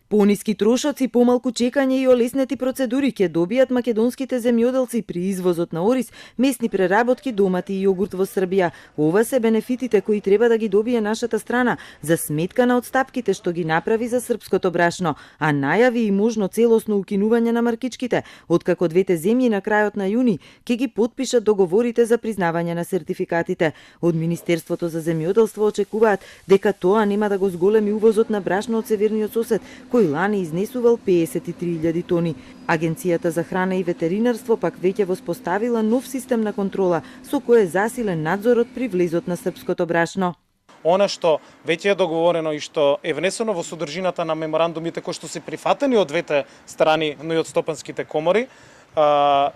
Пониски трошоци, помалку чекање и олеснети процедури ќе добијат македонските земјоделци при извозот на ориз, месни преработки, домати и јогурт во Србија. Ова се бенефитите кои треба да ги добие нашата страна за сметка на отстапките што ги направи за српското брашно, а најави и можно целосно укинување на маркичките, откако двете земји на крајот на јуни ќе ги потпишат договорите за признавање на сертификатите. Од Министерството за земјоделство очекуваат дека тоа нема да го зголеми увозот на брашно од северниот сосед, кој лани изнесувал 53.000 тони. Агенцијата за храна и ветеринарство пак веќе воспоставила нов систем на контрола, со кој е засилен надзорот при влезот на српското брашно. Она што веќе е договорено и што е внесено во содржината на меморандумите кои што се прифатени од двете страни, но и од стопанските комори,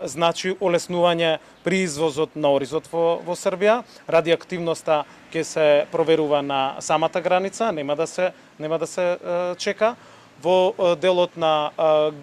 значи олеснување при извозот на оризот во Србија. Радиоактивноста ќе се проверува на самата граница, нема да се чека. Во делот на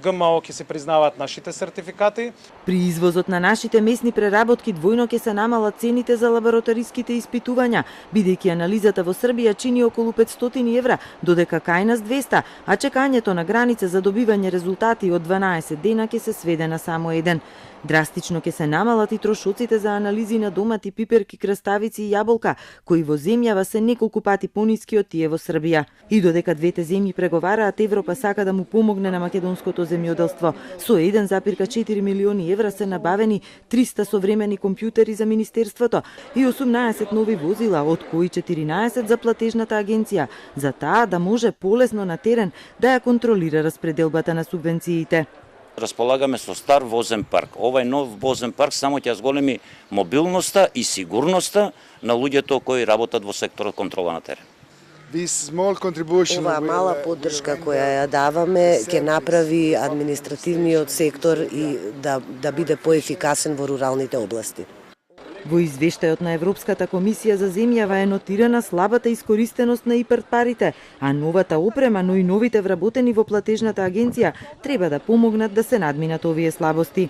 ГМО ќе се признаваат нашите сертификати. При извозот на нашите месни преработки двојно ќе се намалат цените за лабораториските испитувања, бидејќи анализата во Србија чини околу 500 евра, додека кај нас 200, а чекањето на граница за добивање резултати од 12 дена ќе се сведе на само еден. Драстично ќе се намалат и трошоците за анализи на домати, пиперки, краставици и јаболка, кои во земјава се неколку пати пониски од тие во Србија. И додека двете земји преговараат, Европа сака да му помогне на македонското земјоделство. Со 1,4 милиони евра се набавени 300 современи компјутери за Министерството и 18 нови возила, од кои 14 за платежната агенција, за таа да може полесно на терен да ја контролира распределбата на субвенциите. Располагаме со стар возен парк. Овај нов возен парк само ќе зголеми мобилноста и сигурноста на луѓето кои работат во секторот контрола на терен. Ова мала поддршка која ја даваме ќе направи административниот сектор и да биде поефикасен во руралните области. Во извештајот на Европската комисија за земјава е нотирана слабата искористеност на ИПАРД парите, а новата опрема, но и новите вработени во платежната агенција треба да помогнат да се надминат овие слабости.